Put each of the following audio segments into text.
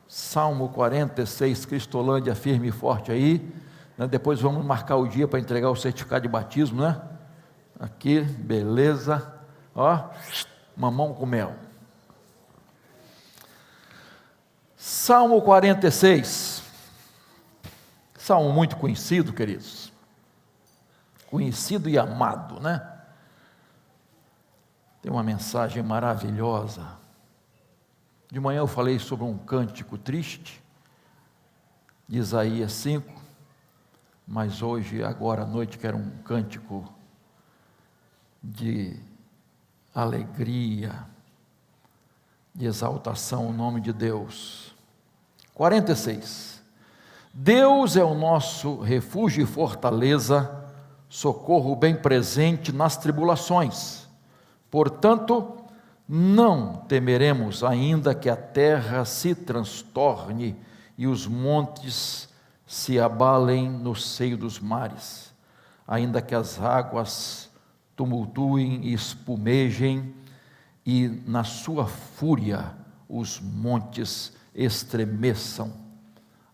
Salmo 46, Cristolândia, firme e forte aí, né? Depois vamos marcar o dia para entregar o certificado de batismo, né? Aqui, beleza, ó, mamão com mel. Salmo 46, salmo muito conhecido, queridos, conhecido e amado, né? Tem uma mensagem maravilhosa. De manhã eu falei sobre um cântico triste, de Isaías 5, mas hoje, agora à noite, quero um cântico de alegria, de exaltação ao nome de Deus. 46. Deus é o nosso refúgio e fortaleza, socorro bem presente nas tribulações. Portanto, não temeremos, ainda que a terra se transtorne e os montes se abalem no seio dos mares, ainda que as águas tumultuem e espumejem, e na sua fúria os montes estremeçam.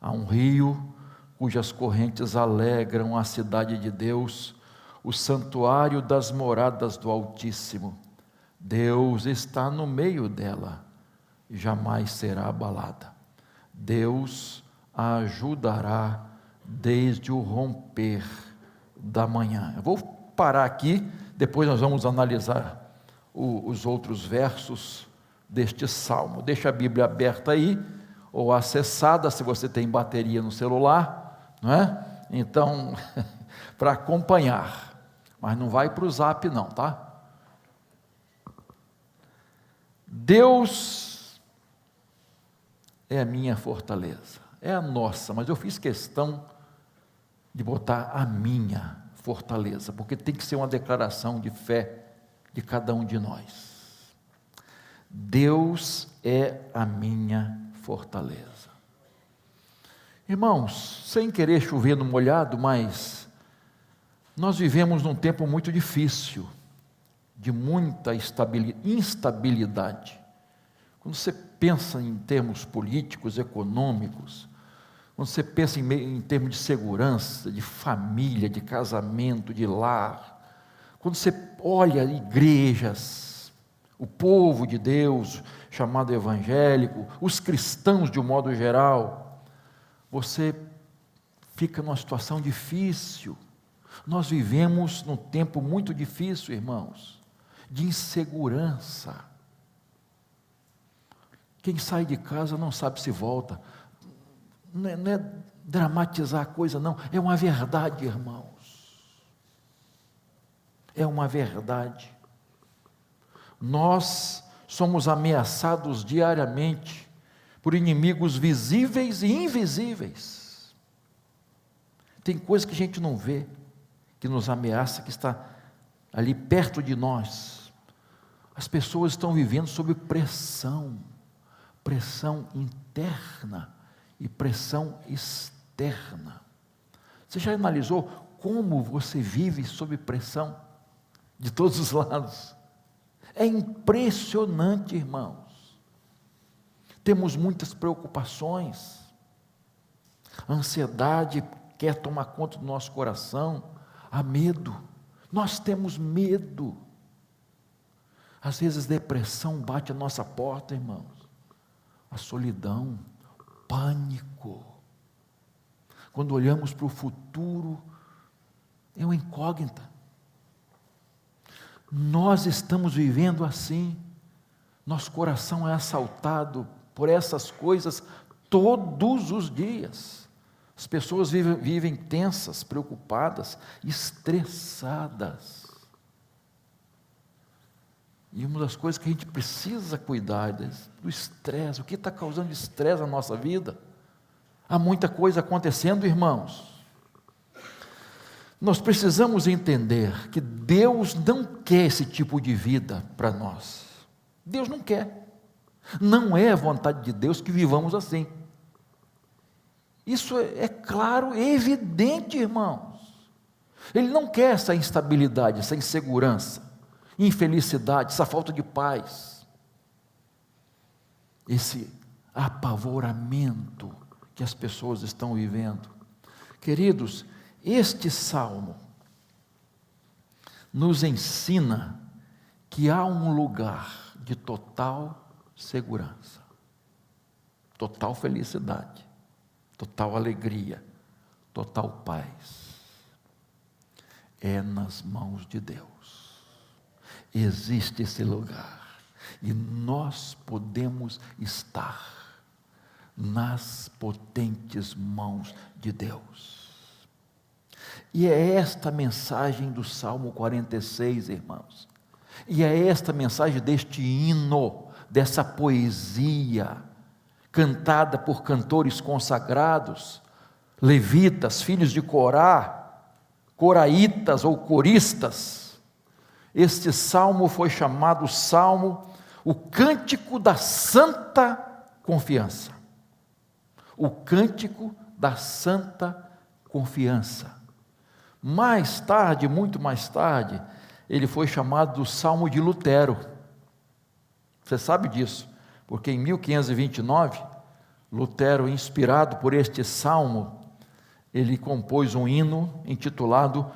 Há um rio cujas correntes alegram a cidade de Deus, o santuário das moradas do Altíssimo. Deus está no meio dela e jamais será abalada. Deus a ajudará desde o romper da manhã. Eu vou parar aqui, depois nós vamos analisar os outros versos deste salmo. Deixa a Bíblia aberta aí, ou acessada, se você tem bateria no celular, não é? Então, para acompanhar, mas não vai para o zap não, tá? Deus é a minha fortaleza, é a nossa, mas eu fiz questão de botar a minha fortaleza, porque tem que ser uma declaração de fé de cada um de nós. Deus é a minha fortaleza. Irmãos, sem querer chover no molhado, mas nós vivemos num tempo muito difícil, de muita instabilidade. Quando você pensa em termos políticos, econômicos, quando você pensa em termos de segurança, de família, de casamento, de lar, quando você olha igrejas, o povo de Deus, chamado evangélico, os cristãos de um modo geral, você fica numa situação difícil. Nós vivemos num tempo muito difícil, irmãos, de insegurança. Quem sai de casa não sabe se volta. Não é dramatizar a coisa, não. É uma verdade, irmãos. É uma verdade. Nós somos ameaçados diariamente por inimigos visíveis e invisíveis. Tem coisa que a gente não vê, que nos ameaça, que está ali perto de nós. As pessoas estão vivendo sob pressão interna e pressão externa. Você já analisou como você vive sob pressão de todos os lados? É impressionante, irmãos. Temos muitas preocupações, a ansiedade quer tomar conta do nosso coração, há medo, nós temos medo. Às vezes depressão bate a nossa porta, irmãos, a solidão, o pânico. Quando olhamos para o futuro, é uma incógnita. Nós estamos vivendo assim, nosso coração é assaltado por essas coisas todos os dias. As pessoas vivem tensas, preocupadas, estressadas. E uma das coisas que a gente precisa cuidar é do estresse. O que está causando estresse na nossa vida? Há muita coisa acontecendo, irmãos. Nós precisamos entender que Deus não quer esse tipo de vida para nós. Deus não quer. Não é a vontade de Deus que vivamos assim. Isso é claro e evidente, irmãos. Ele não quer essa instabilidade, essa insegurança, infelicidade, essa falta de paz. esse apavoramento que as pessoas estão vivendo. Queridos, este salmo nos ensina que há um lugar de total segurança, total felicidade, total alegria, total paz. É nas mãos de Deus. Existe esse lugar e nós podemos estar nas potentes mãos de Deus. E é esta mensagem do Salmo 46, irmãos. E é esta mensagem deste hino, dessa poesia, cantada por cantores consagrados, levitas, filhos de Corá, coraitas ou coristas. Este salmo foi chamado o cântico da santa confiança. O cântico da santa confiança. Mais tarde, muito mais tarde, ele foi chamado do Salmo de Lutero. Você sabe disso, porque em 1529, Lutero, inspirado por este salmo, ele compôs um hino intitulado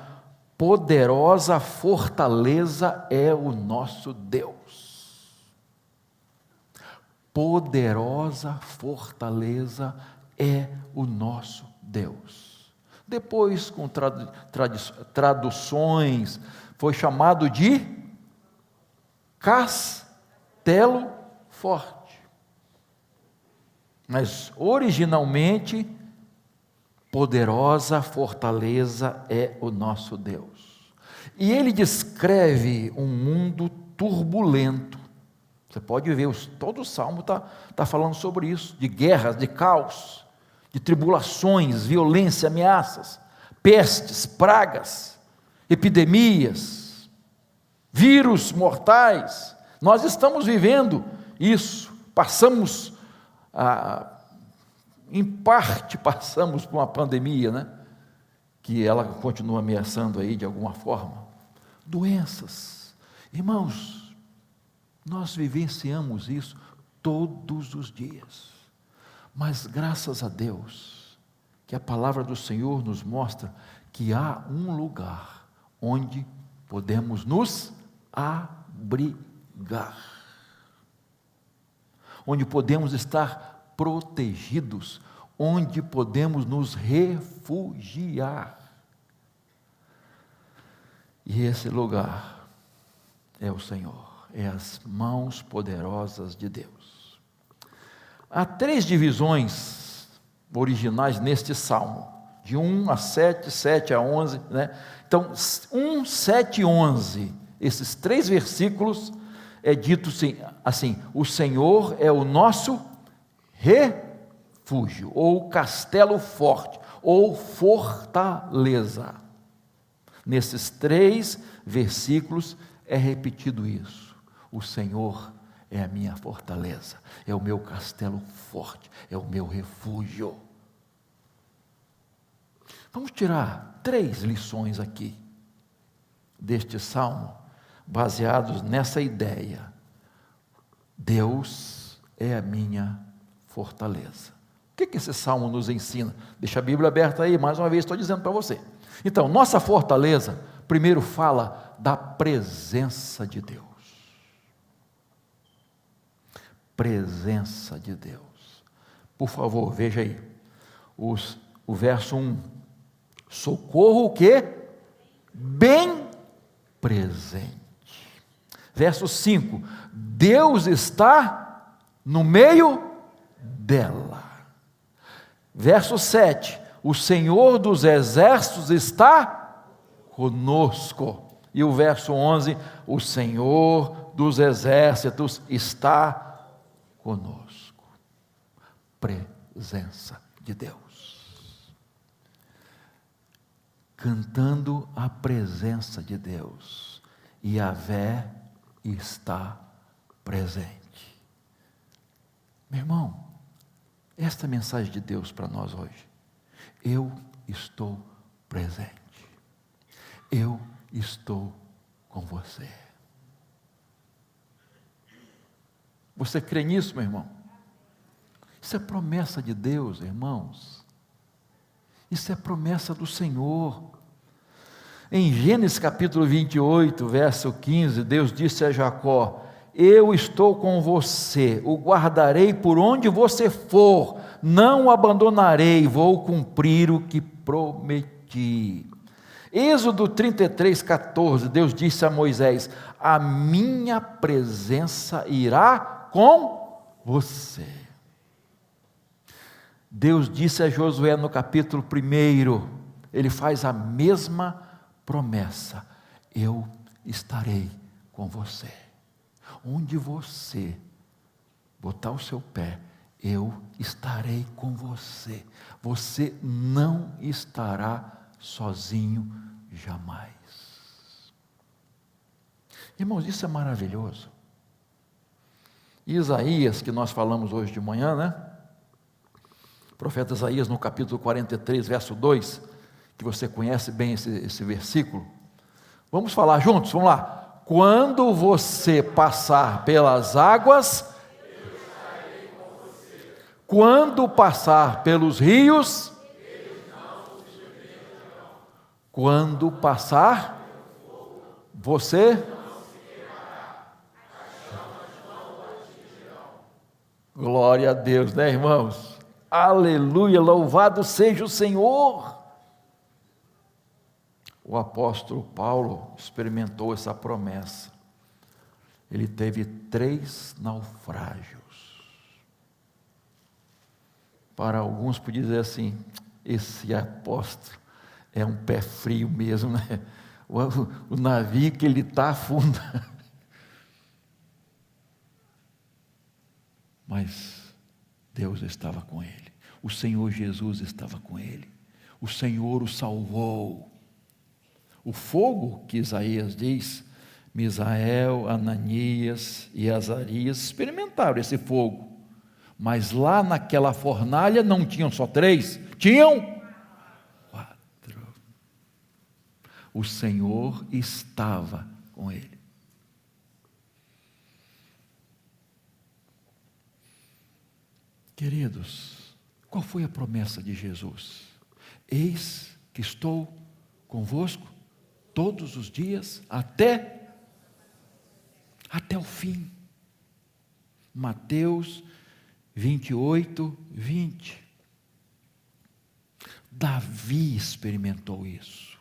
Poderosa Fortaleza é o Nosso Deus. Poderosa fortaleza é o nosso Deus. Depois, com traduções, foi chamado de Castelo Forte. Mas, originalmente, poderosa fortaleza é o nosso Deus. E ele descreve um mundo turbulento. Você pode ver, todo o Salmo está falando sobre isso, de guerras, de caos, de tribulações, violência, ameaças, pestes, pragas, epidemias, vírus mortais. Nós estamos vivendo isso, em parte passamos por uma pandemia, né? Que ela continua ameaçando aí de alguma forma. Doenças. Irmãos, nós vivenciamos isso todos os dias. Mas graças a Deus, que a palavra do Senhor nos mostra que há um lugar onde podemos nos abrigar, onde podemos estar protegidos, onde podemos nos refugiar. E esse lugar é o Senhor, é as mãos poderosas de Deus. Há 3 divisões originais neste salmo, de 1 a 7, 7 a 11, né? Então, 1, 7 e 11, esses 3 versículos, é dito assim: o Senhor é o nosso refúgio, ou castelo forte, ou fortaleza. Nesses 3 versículos é repetido isso: o Senhor é a minha fortaleza, é o meu castelo forte, é o meu refúgio. Vamos tirar 3 lições aqui deste salmo, baseados nessa ideia: Deus é a minha fortaleza. O que esse salmo nos ensina? Deixa a Bíblia aberta aí, mais uma vez estou dizendo para você. Então, nossa fortaleza, primeiro fala da presença de Deus. Presença de Deus. Por favor, veja aí, o verso 1, socorro o quê? Bem presente. Verso 5, Deus está no meio dela. Verso 7, o Senhor dos exércitos está conosco. E o verso 11, o Senhor dos exércitos está conosco. Presença de Deus. Cantando a presença de Deus. Yahvé está presente. Meu irmão, esta é a mensagem de Deus para nós hoje. Eu estou presente. Eu estou com você. Você crê nisso, meu irmão? Isso é promessa de Deus, irmãos. Isso é promessa do Senhor. Em Gênesis capítulo 28, verso 15, Deus disse a Jacó: eu estou com você, o guardarei por onde você for, não o abandonarei, vou cumprir o que prometi. Êxodo 33, 14, Deus disse a Moisés: a minha presença irá com você. Deus disse a Josué no capítulo 1, ele faz a mesma promessa: eu estarei com você. Onde você botar o seu pé, eu estarei com você. Você não estará sozinho jamais. Irmãos, isso é maravilhoso. Isaías, que nós falamos hoje de manhã, né? O profeta Isaías, no capítulo 43, verso 2, que você conhece bem esse versículo. Vamos falar juntos, vamos lá. Quando você passar pelas águas, eu estarei com você. Quando passar pelos rios, eles não se submergirão. Quando passar, você não se queimará, as chamas não o atingirão. Glória a Deus, né, irmãos? Aleluia, louvado seja o Senhor. O apóstolo Paulo experimentou essa promessa. Ele teve 3 naufrágios. Para alguns podia dizer assim: esse apóstolo é um pé frio mesmo, né? O navio que ele está afunda. Mas Deus estava com ele. O Senhor Jesus estava com ele. O Senhor o salvou. O fogo que Isaías diz, Misael, Ananias e Azarias experimentaram esse fogo, mas lá naquela fornalha não tinham só 3, tinham 4. O Senhor estava com ele. Queridos, qual foi a promessa de Jesus? Eis que estou convosco todos os dias, até o fim. Mateus 28, 20. Davi experimentou isso.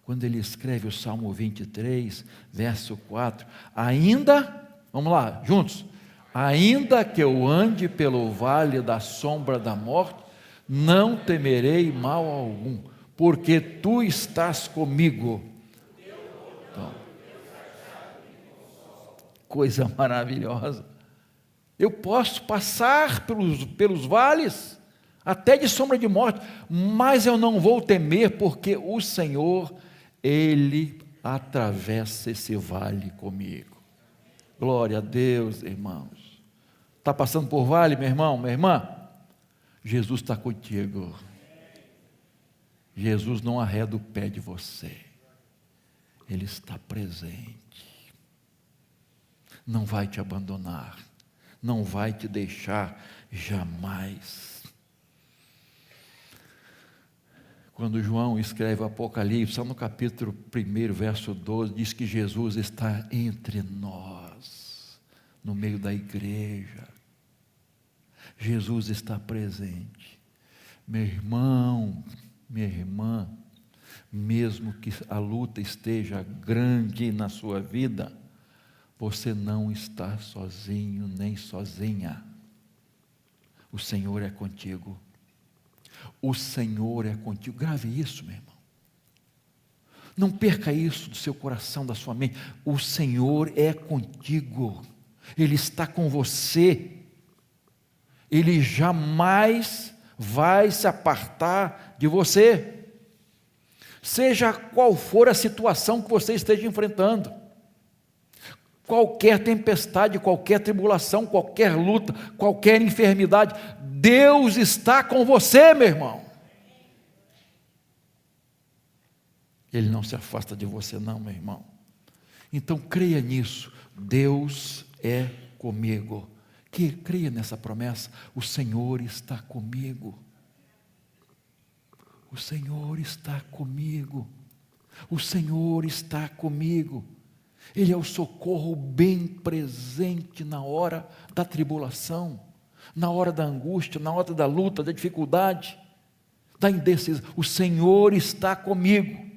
Quando ele escreve o Salmo 23, verso 4, vamos lá, juntos. Ainda que eu ande pelo vale da sombra da morte, não temerei mal algum, porque tu estás comigo. Então, coisa maravilhosa. Eu posso passar pelos vales, até de sombra de morte, mas eu não vou temer, porque o Senhor, Ele atravessa esse vale comigo. Glória a Deus, irmãos. Está passando por vale, meu irmão, minha irmã? Jesus está contigo. Jesus não arreda o pé de você. Ele está presente. Não vai te abandonar. Não vai te deixar jamais. Quando João escreve o Apocalipse, no capítulo 1, verso 12, diz que Jesus está entre nós, no meio da igreja. Jesus está presente. Meu irmão, minha irmã, mesmo que a luta esteja grande na sua vida, você não está sozinho nem sozinha. O Senhor é contigo. O Senhor é contigo. Grave isso, meu irmão. Não perca isso do seu coração, da sua mente. O Senhor é contigo. Ele está com você. Ele jamais vai se apartar de você. Seja qual for a situação que você esteja enfrentando. Qualquer tempestade, qualquer tribulação, qualquer luta, qualquer enfermidade, Deus está com você, meu irmão. Ele não se afasta de você não, meu irmão. Então creia nisso, Deus é comigo. Que creia nessa promessa: o Senhor está comigo. O Senhor está comigo. O Senhor está comigo. Ele é o socorro bem presente na hora da tribulação, na hora da angústia, na hora da luta, da dificuldade, da indecisão. O Senhor está comigo.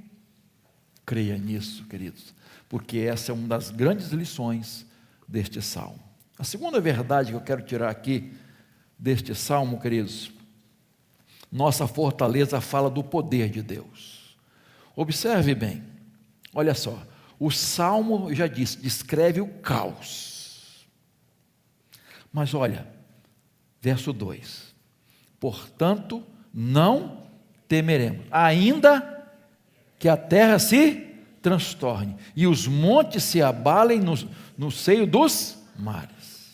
Creia nisso, queridos, porque essa é uma das grandes lições deste salmo. A segunda verdade que eu quero tirar aqui deste salmo, queridos: nossa fortaleza fala do poder de Deus. Observe bem, olha só, o salmo, eu já disse, descreve o caos. Mas olha, verso 2: portanto, não temeremos, ainda que a terra se transtorne e os montes se abalem no seio dos mares.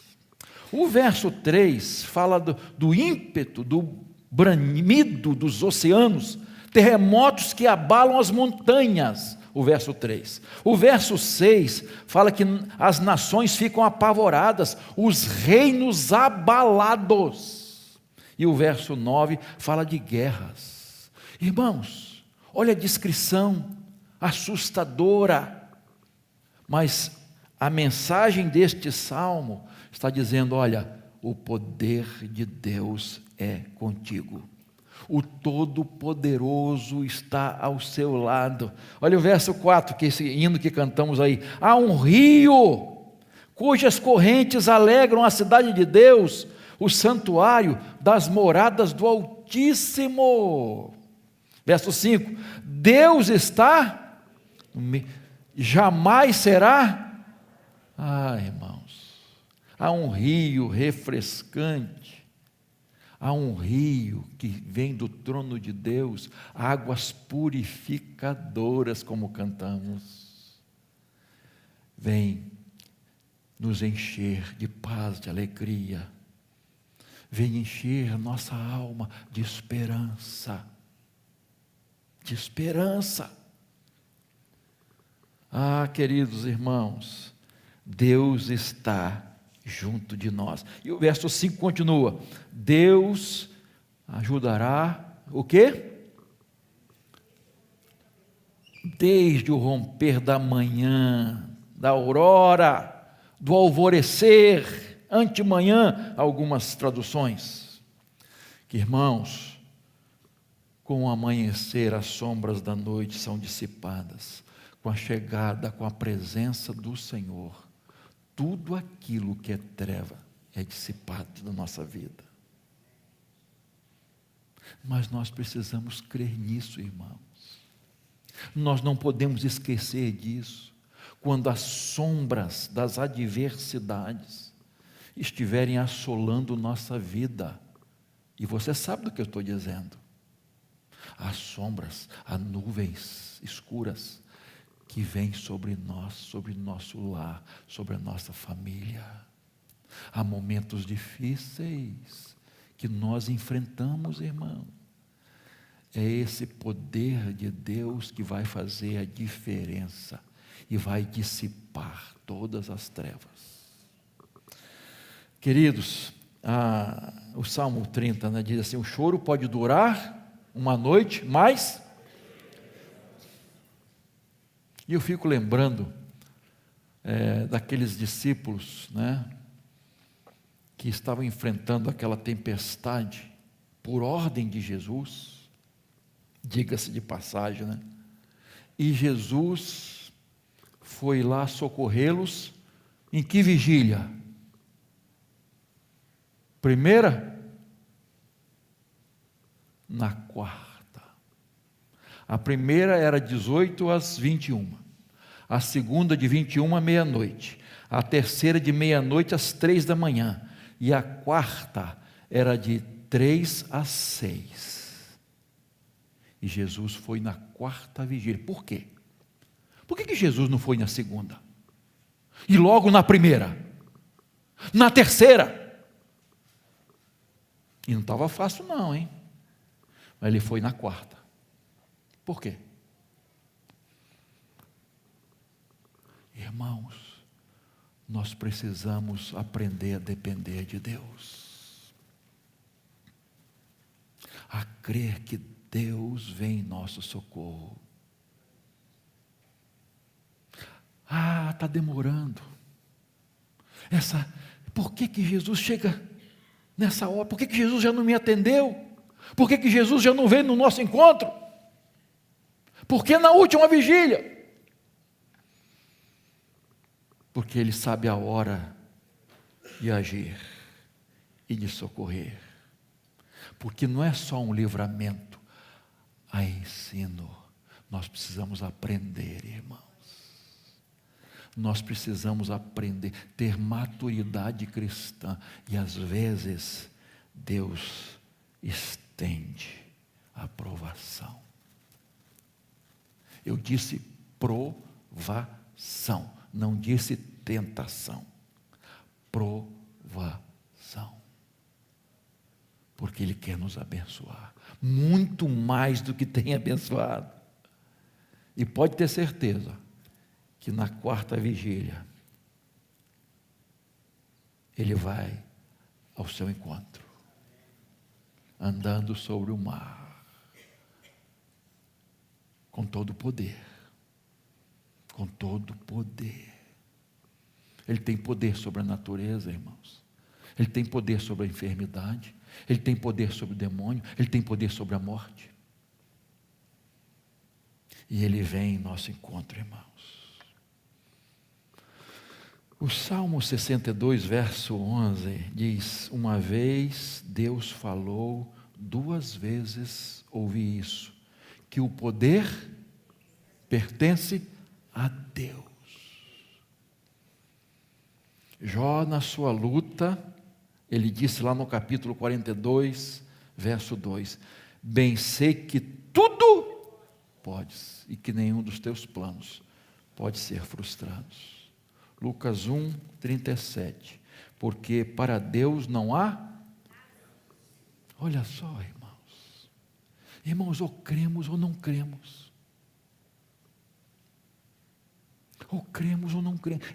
O verso 3 fala do ímpeto, do bramido dos oceanos, terremotos que abalam as montanhas, o verso 3. O verso 6 fala que as nações ficam apavoradas, os reinos abalados. E o verso 9 fala de guerras. Irmãos, olha a descrição assustadora, mas a mensagem deste salmo está dizendo: olha, o poder de Deus é contigo. O Todo-Poderoso está ao seu lado. Olha o verso 4, que esse hino que cantamos aí: há um rio cujas correntes alegram a cidade de Deus, o santuário das moradas do Altíssimo. Verso 5: Deus está, jamais será. Irmãos, há um rio refrescante, há um rio que vem do trono de Deus, águas purificadoras, como cantamos, vem nos encher de paz, de alegria, vem encher nossa alma de esperança, queridos irmãos, Deus está junto de nós. E o verso 5 continua: Deus ajudará o quê? Desde o romper da manhã, da aurora, do alvorecer, antemanhã, algumas traduções. Que, irmãos, com o amanhecer as sombras da noite são dissipadas, com a chegada, com a presença do Senhor, tudo aquilo que é treva é dissipado da nossa vida. Mas nós precisamos crer nisso, irmãos. Nós não podemos esquecer disso. Quando as sombras das adversidades estiverem assolando nossa vida, e você sabe do que eu estou dizendo, as sombras, as nuvens escuras que vêm sobre nós, sobre nosso lar, sobre a nossa família. Há momentos difíceis que nós enfrentamos, irmão. É esse poder de Deus que vai fazer a diferença e vai dissipar todas as trevas. Queridos, o Salmo 30, diz assim: o choro pode durar uma noite, mas... E eu fico lembrando daqueles discípulos, que estavam enfrentando aquela tempestade por ordem de Jesus, diga-se de passagem, e Jesus foi lá socorrê-los. Em que vigília? Primeira? Na quarta. A primeira era 18 às 21, a segunda de 21 à meia-noite, a terceira de meia-noite às 3 da manhã, e a quarta era de 3 às 6. E Jesus foi na quarta vigília. Por quê? Por que Jesus não foi na segunda? E logo na primeira? Na terceira? E não estava fácil não, hein? Mas ele foi na quarta. Por quê? Irmãos, nós precisamos aprender a depender de Deus, a crer que Deus vem em nosso socorro. Está demorando. Por que Jesus chega nessa hora? Por que Jesus já não me atendeu? Por que Jesus já não veio no nosso encontro? Por que na última vigília? Porque Ele sabe a hora de agir e de socorrer. Porque não é só um livramento, há ensino. Nós precisamos aprender, irmãos. Nós precisamos aprender, ter maturidade cristã. E às vezes, Deus estende a provação. Eu disse provação, não disse tentação. Provação. Porque Ele quer nos abençoar, muito mais do que tem abençoado. E pode ter certeza, que na quarta vigília, Ele vai ao seu encontro, andando sobre o mar, com todo o poder, Ele tem poder sobre a natureza, irmãos, Ele tem poder sobre a enfermidade, Ele tem poder sobre o demônio, Ele tem poder sobre a morte, e Ele vem em nosso encontro, irmãos. O Salmo 62, verso 11, diz: uma vez Deus falou, 2 vezes ouvi isso, que o poder pertence a Deus. Jó, na sua luta, ele disse lá no capítulo 42, verso 2, bem sei que tudo podes, e que nenhum dos teus planos pode ser frustrado. Lucas 1, 37, porque para Deus não há, olha só, irmãos, ou cremos ou não cremos,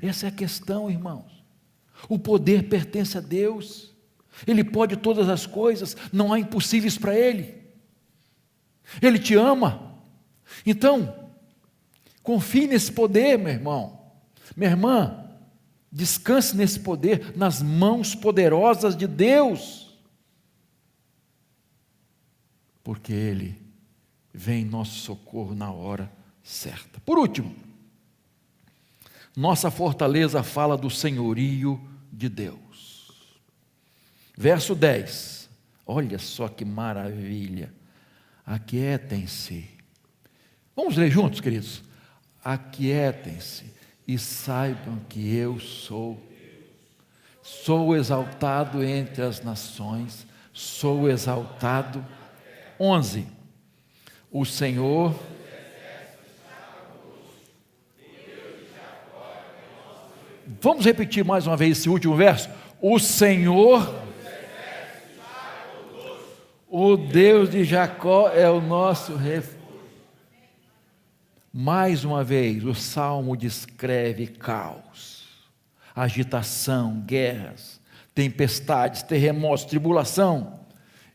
essa é a questão, irmãos. O poder pertence a Deus, Ele pode todas as coisas, não há impossíveis para Ele, Ele te ama, então, confie nesse poder, meu irmão. Minha irmã, descanse nesse poder, nas mãos poderosas de Deus, porque Ele vem em nosso socorro na hora certa. Por último, nossa fortaleza fala do senhorio de Deus. Verso 10, olha só que maravilha, aquietem-se. Vamos ler juntos, queridos? Aquietem-se e saibam que eu sou exaltado entre as nações, sou exaltado. 11, o Senhor, vamos repetir mais uma vez esse último verso, o Senhor, o Deus de Jacó é o nosso refúgio. Mais uma vez, o Salmo descreve caos, agitação, guerras, tempestades, terremotos, tribulação.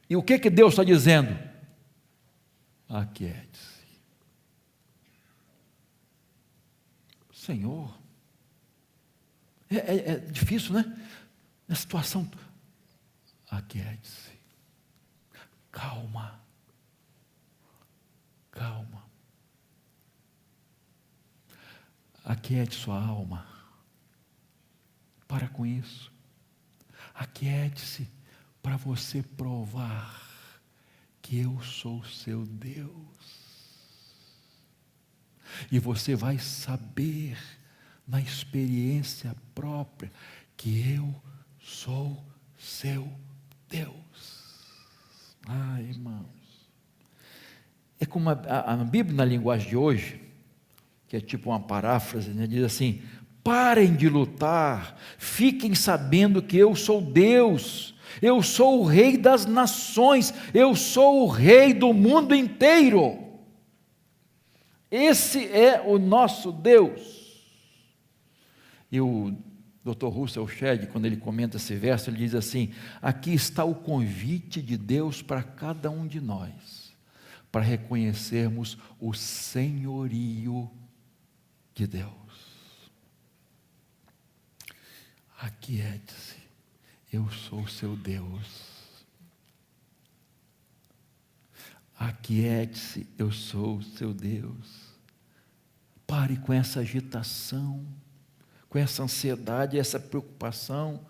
E o que Deus está dizendo? Aquiete-se. Senhor, é difícil, né? Na situação, aquiete-se. Calma. Aquiete sua alma. Para com isso. Aquiete-se para você provar que eu sou seu Deus. E você vai saber, na experiência própria, que eu sou seu Deus. Irmãos, é como a Bíblia na linguagem de hoje, que é tipo uma paráfrase, né? Diz assim: parem de lutar, fiquem sabendo que eu sou Deus, eu sou o Rei das nações, eu sou o Rei do mundo inteiro. Esse é o nosso Deus. E o Dr. Russell Shedd, quando ele comenta esse verso, ele diz assim: aqui está o convite de Deus para cada um de nós, para reconhecermos o senhorio de Deus. Aquiete-se, eu sou o seu Deus. Aquiete-se, eu sou o seu Deus. Pare com essa agitação, com essa ansiedade, essa preocupação,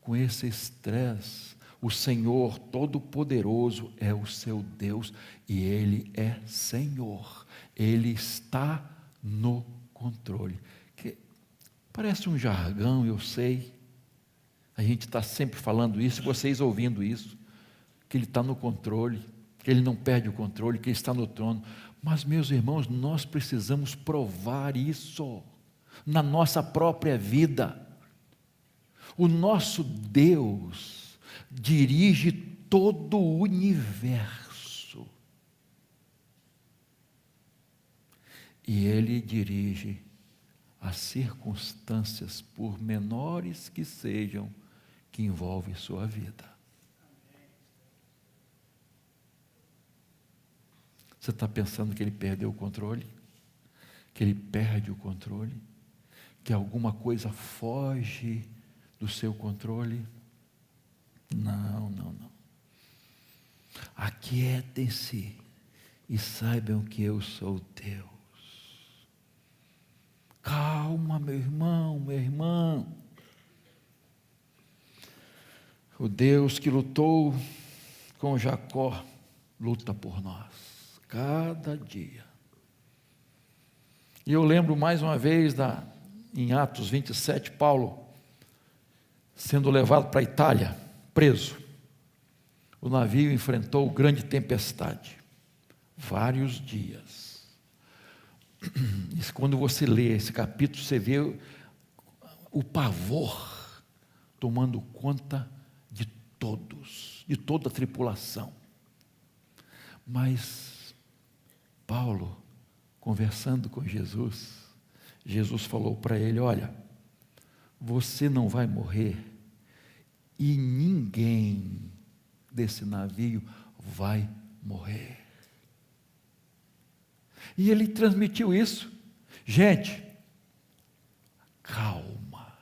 com esse estresse. O Senhor Todo-Poderoso é o seu Deus e Ele é Senhor. Ele está no controle. Que parece um jargão, eu sei. A gente está sempre falando isso, vocês ouvindo isso, que Ele está no controle, que Ele não perde o controle, que Ele está no trono. Mas, meus irmãos, nós precisamos provar isso na nossa própria vida. O nosso Deus dirige todo o universo. E Ele dirige as circunstâncias, por menores que sejam, que envolvem sua vida. Você está pensando que Ele perdeu o controle? Que Ele perde o controle? Que alguma coisa foge do seu controle? Não, não, não. Aquietem-se e saibam que eu sou Deus. Calma, meu irmão, minha irmã. O Deus que lutou com Jacó, luta por nós, cada dia. E eu lembro mais uma vez, em Atos 27, Paulo sendo levado para a Itália, preso. O navio enfrentou grande tempestade, vários dias. E quando você lê esse capítulo, você vê o pavor tomando conta de todos, de toda a tripulação. Mas Paulo, conversando com Jesus, Jesus falou para ele: olha, você não vai morrer e ninguém desse navio vai morrer. E ele transmitiu isso. Gente, calma,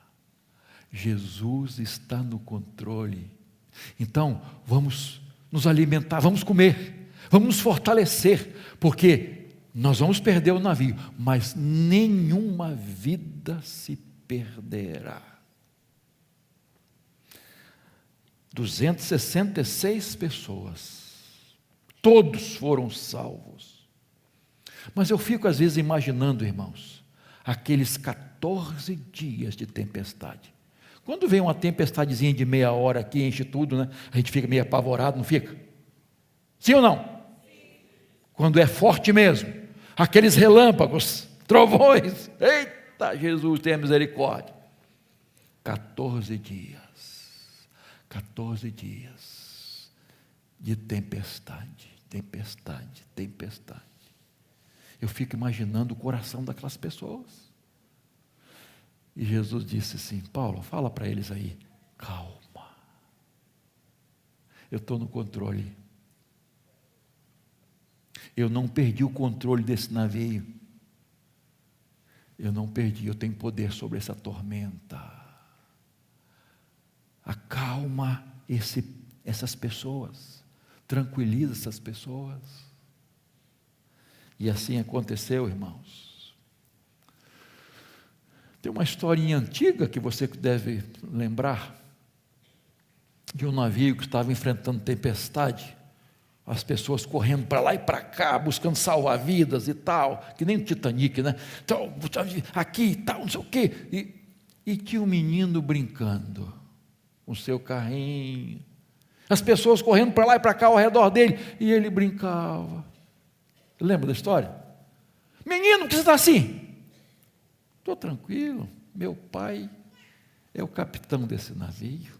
Jesus está no controle. Então, vamos nos alimentar, vamos comer, vamos nos fortalecer, porque nós vamos perder o navio, mas nenhuma vida se perderá. 266 pessoas, todos foram salvos. Mas eu fico às vezes imaginando, irmãos, aqueles 14 dias de tempestade. Quando vem uma tempestadezinha de meia hora aqui, enche tudo, né? A gente fica meio apavorado, não fica? Sim ou não? Sim. Quando é forte mesmo, aqueles relâmpagos, trovões, eita, Jesus tenha misericórdia. 14 dias de tempestade, tempestade, tempestade. Eu fico imaginando o coração daquelas pessoas. E Jesus disse assim: Paulo, fala para eles aí, calma, eu estou no controle. Eu não perdi o controle desse navio. Eu não perdi, eu tenho poder sobre essa tormenta. Acalma essas pessoas, tranquiliza essas pessoas. E assim aconteceu, irmãos. Tem uma historinha antiga que você deve lembrar, de um navio que estava enfrentando tempestade, as pessoas correndo para lá e para cá, buscando salvar vidas e tal, que nem o Titanic, né? Então, aqui e tal, não sei o quê. E tinha um menino brincando com o seu carrinho, as pessoas correndo para lá e para cá ao redor dele, e ele brincava. Lembra da história? Menino, por que você está assim? Estou tranquilo, meu pai é o capitão desse navio.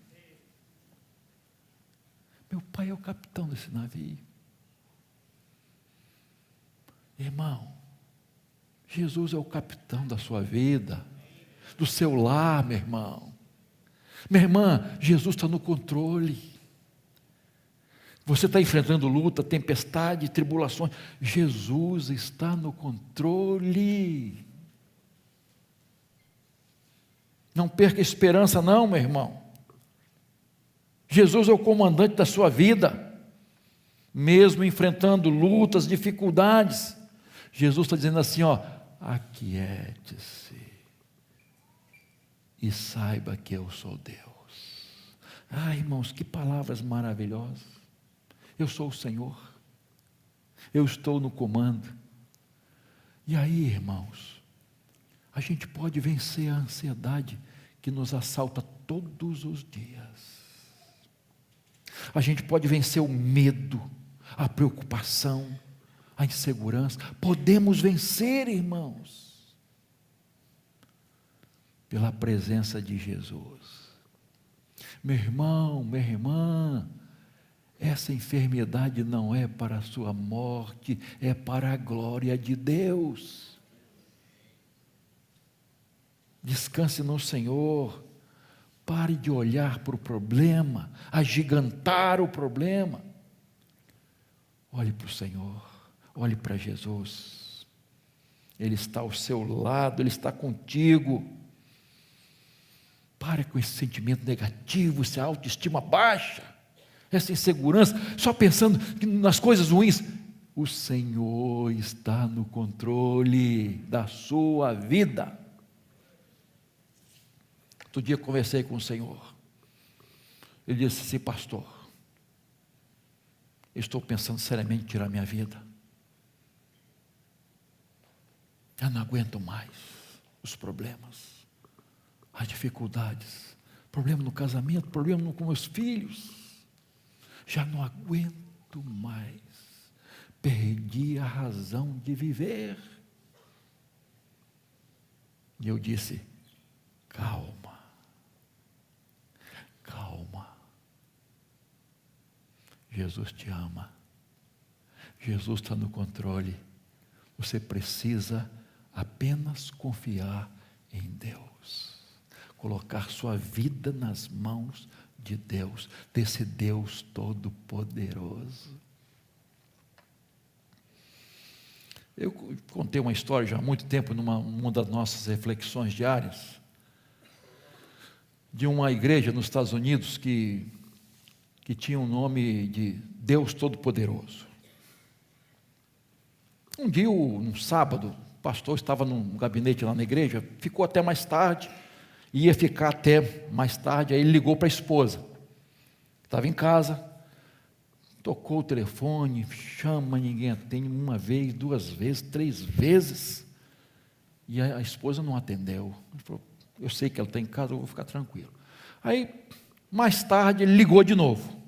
Meu pai é o capitão desse navio. Irmão, Jesus é o capitão da sua vida. do seu lar, meu irmão. Minha irmã, Jesus está no controle. Você está enfrentando luta, tempestade, tribulações. Jesus está no controle. Não perca a esperança não, meu irmão. Jesus é o comandante da sua vida. Mesmo enfrentando lutas, dificuldades, Jesus está dizendo assim, ó, aquiete-se e saiba que eu sou Deus. Ah, irmãos, que palavras maravilhosas. Eu sou o Senhor, eu estou no comando. E aí, irmãos, a gente pode vencer a ansiedade que nos assalta todos os dias. A gente pode vencer o medo, a preocupação, a insegurança. Podemos vencer, irmãos, pela presença de Jesus. Meu irmão, minha irmã, essa enfermidade não é para a sua morte, é para a glória de Deus. Descanse no Senhor. Pare de olhar para o problema, agigantar o problema. Olhe para o Senhor, olhe para Jesus. Ele está ao seu lado, Ele está contigo. Pare com esse sentimento negativo, essa autoestima baixa, essa insegurança, só pensando nas coisas ruins. O Senhor está no controle da sua vida. Outro dia conversei com o Senhor. Ele disse assim, pastor, eu estou pensando seriamente em tirar minha vida. Eu não aguento mais os problemas, as dificuldades, problema no casamento, problema com meus filhos. Já não aguento mais. Perdi a razão de viver. E eu disse, calma. Jesus te ama. Jesus está no controle. Você precisa apenas confiar em Deus. Colocar sua vida nas mãos de Deus, desse Deus Todo-Poderoso. Eu contei uma história já há muito tempo, numa das nossas reflexões diárias, de uma igreja nos Estados Unidos que tinha o nome de Deus Todo-Poderoso. Um dia, num sábado, o pastor estava num gabinete lá na igreja, ficou até mais tarde, ia ficar até mais tarde, aí ele ligou para a esposa, estava em casa, tocou o telefone, chama, ninguém atende, uma vez, duas vezes, três vezes, e a esposa não atendeu. Ele falou, eu sei que ela está em casa, eu vou ficar tranquilo. Aí, mais tarde, ele ligou de novo.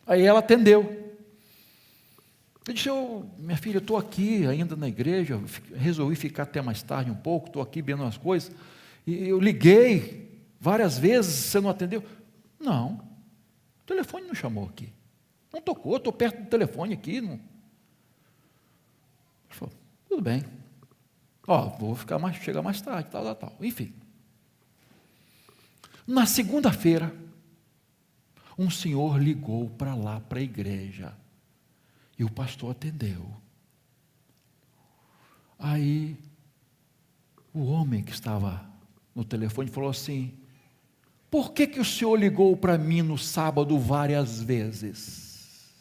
Aí ela atendeu. Eu disse, minha filha, eu estou aqui ainda na igreja, resolvi ficar até mais tarde um pouco, estou aqui vendo as coisas, e eu liguei várias vezes, você não atendeu? Não, o telefone não chamou aqui, não tocou, estou perto do telefone aqui. Não. Ele falou, tudo bem, vou chegar mais tarde, tal. Enfim, na segunda-feira, um senhor ligou para lá, para a igreja, e o pastor atendeu. Aí, o homem que estava no telefone falou assim, por que o senhor ligou para mim no sábado várias vezes?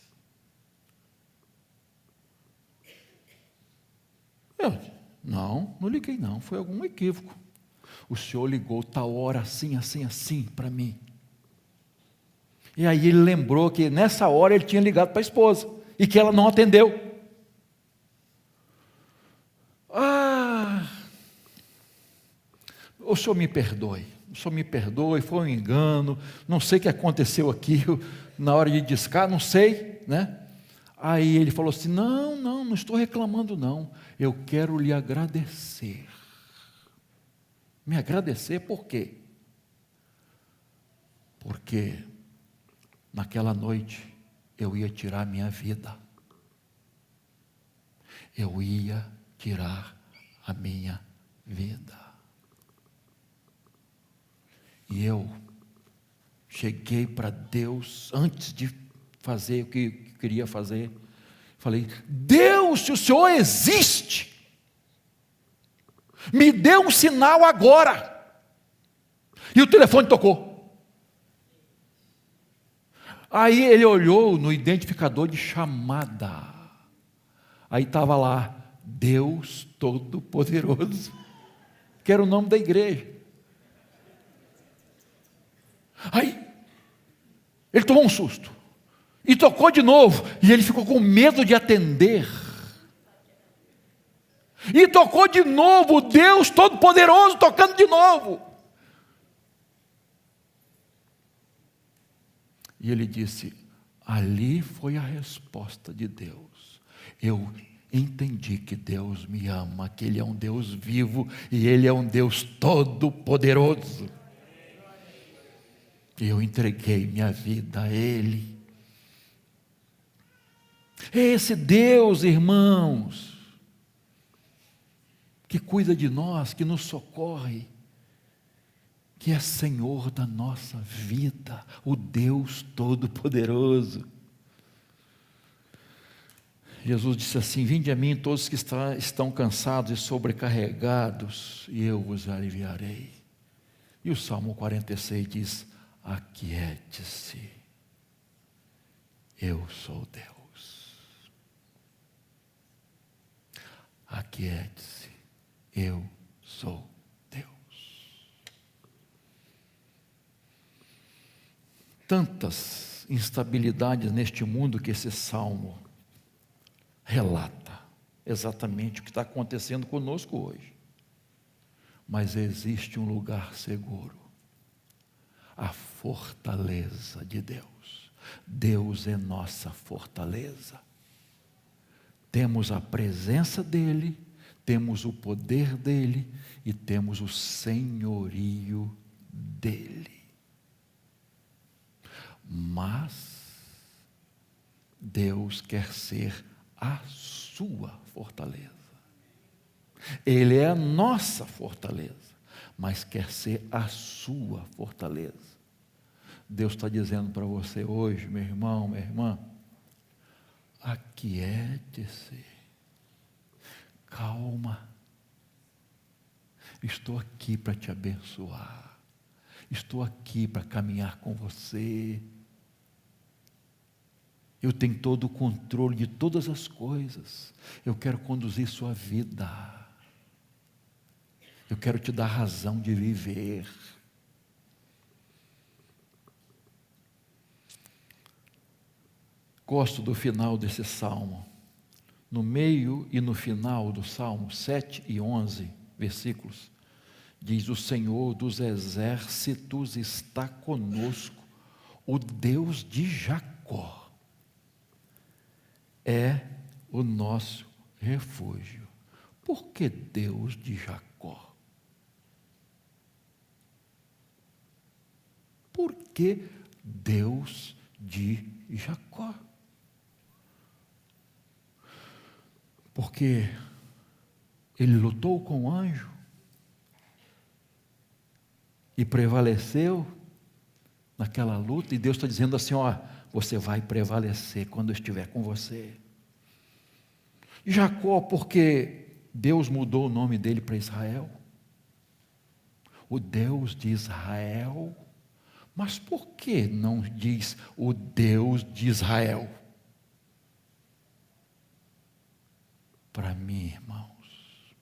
Eu, não liguei não, foi algum equívoco. O senhor ligou tal hora assim para mim. E aí ele lembrou que nessa hora ele tinha ligado para a esposa e que ela não atendeu. O senhor me perdoe, foi um engano, não sei o que aconteceu aqui na hora de discar, não sei, né? Aí ele falou assim, não estou reclamando não, eu quero lhe agradecer. Me agradecer por quê? Porque naquela noite eu ia tirar minha vida. Eu ia tirar a minha vida. E eu cheguei para Deus, antes de fazer o que queria fazer, falei: Deus, se o Senhor existe, me dê um sinal agora. E o telefone tocou. Aí ele olhou no identificador de chamada. Aí estava lá, Deus Todo-Poderoso, que era o nome da igreja. Aí, ele tomou um susto. E tocou de novo. E ele ficou com medo de atender. E tocou de novo, Deus Todo-Poderoso tocando de novo. E ele disse: ali foi a resposta de Deus. Eu entendi que Deus me ama, que Ele é um Deus vivo e Ele é um Deus todo-poderoso. E eu entreguei minha vida a Ele. É esse Deus, irmãos, que cuida de nós, que nos socorre, que é Senhor da nossa vida, o Deus Todo-Poderoso. Jesus disse assim: vinde a mim todos que estão cansados e sobrecarregados, e eu vos aliviarei. E o Salmo 46 diz: aquiete-se, eu sou Deus. Aquiete-se, eu sou Deus. Tantas instabilidades neste mundo que esse salmo relata exatamente o que está acontecendo conosco hoje. Mas existe um lugar seguro, a fortaleza de Deus. Deus é nossa fortaleza. Temos a presença dEle, temos o poder dEle e temos o senhorio dEle. Mas Deus quer ser a sua fortaleza. Ele é a nossa fortaleza, mas quer ser a sua fortaleza. Deus está dizendo para você hoje, meu irmão, minha irmã: aquiete-se, calma, estou aqui para te abençoar, estou aqui para caminhar com você. Eu tenho todo o controle de todas as coisas. Eu quero conduzir sua vida. Eu quero te dar razão de viver. Gosto do final desse salmo. No meio e no final do salmo, 7 e 11 versículos, diz: o Senhor dos exércitos está conosco, o Deus de Jacó é o nosso refúgio. Por que Deus de Jacó? Por que Deus de Jacó? Porque ele lutou com o anjo e prevaleceu naquela luta, e Deus está dizendo assim: ó, você vai prevalecer quando eu estiver com você. Jacó, porque Deus mudou o nome dele para Israel, o Deus de Israel. Mas por que não diz o Deus de Israel? Para mim, irmãos,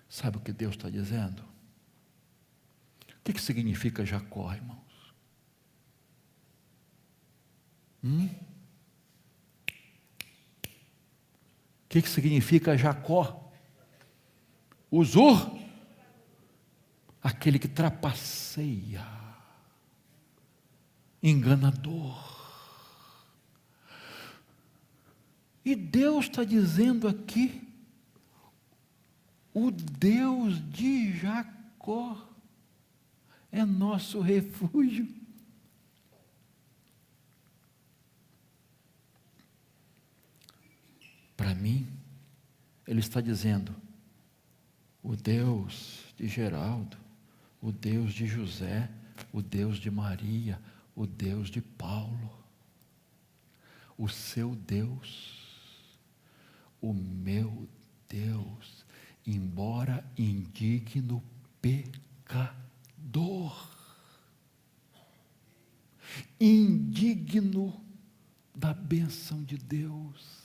sabe o que Deus está dizendo? O que significa Jacó, irmãos? O que significa Jacó? Uzur, aquele que trapaceia, enganador. E Deus está dizendo aqui: o Deus de Jacó é nosso refúgio. Para mim, Ele está dizendo: o Deus de Geraldo, o Deus de José, o Deus de Maria, o Deus de Paulo. O seu Deus, o meu Deus, embora indigno pecador, indigno da bênção de Deus,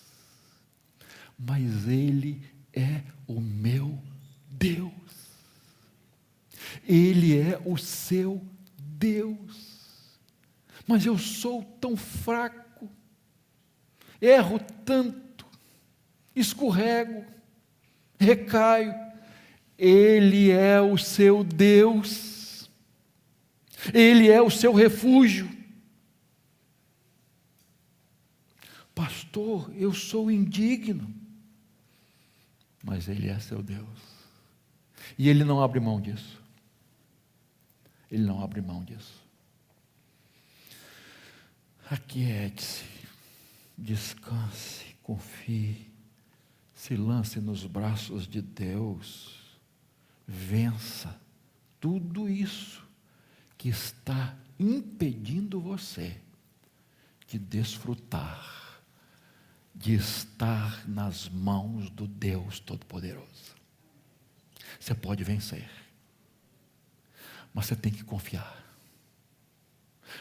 mas Ele é o meu Deus, Ele é o seu Deus, mas eu sou tão fraco, erro tanto, escorrego, recaio. Ele é o seu Deus, Ele é o seu refúgio. Pastor, eu sou indigno, mas Ele é seu Deus, e Ele não abre mão disso, Ele não abre mão disso. Aquiete-se, descanse, confie, se lance nos braços de Deus, vença tudo isso que está impedindo você de desfrutar, de estar nas mãos do Deus Todo-Poderoso. Você pode vencer, mas você tem que confiar.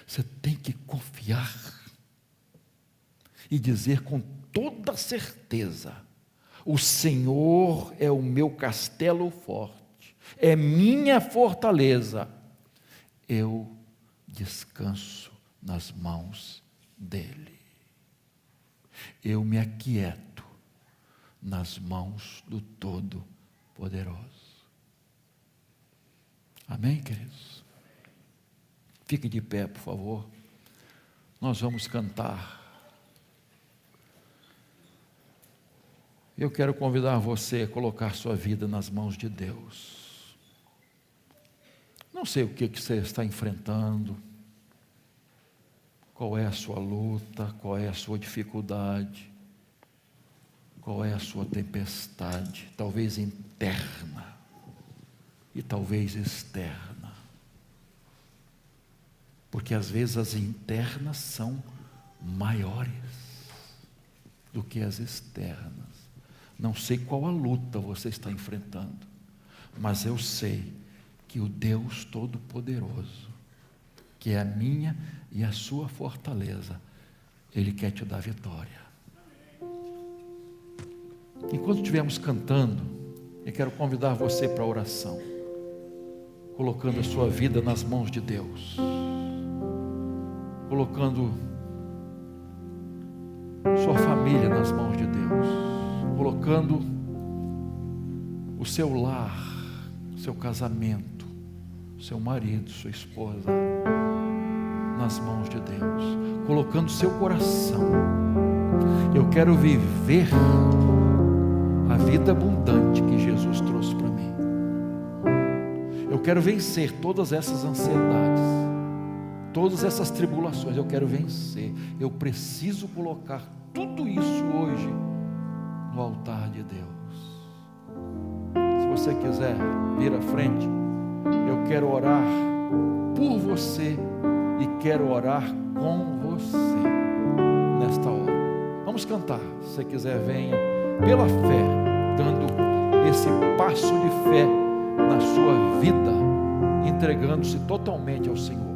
Você tem que confiar e dizer com toda certeza: o Senhor é o meu castelo forte, é minha fortaleza, eu descanso nas mãos dEle. Eu me aquieto nas mãos do Todo-Poderoso. Amém, queridos? Fique de pé, por favor. Nós vamos cantar. Eu quero convidar você a colocar sua vida nas mãos de Deus. Não sei o que você está enfrentando, qual é a sua luta, qual é a sua dificuldade, qual é a sua tempestade, talvez interna e talvez externa. Porque às vezes as internas são maiores do que as externas. Não sei qual a luta você está enfrentando, mas eu sei que o Deus Todo-Poderoso, que é a minha e a sua fortaleza, Ele quer te dar vitória. Enquanto estivermos cantando, eu quero convidar você para a oração, colocando a sua vida nas mãos de Deus, colocando sua família nas mãos de Deus, colocando o seu lar, seu casamento, seu marido, sua esposa nas mãos de Deus, colocando seu coração. Eu quero viver a vida abundante que Jesus trouxe para mim. Eu quero vencer todas essas ansiedades, todas essas tribulações. Eu quero vencer. Eu preciso colocar tudo isso hoje no altar de Deus. Se você quiser vir à frente, eu quero orar por você e quero orar com você nesta hora. Vamos cantar. Se você quiser, venha pela fé, dando esse passo de fé na sua vida, entregando-se totalmente ao Senhor.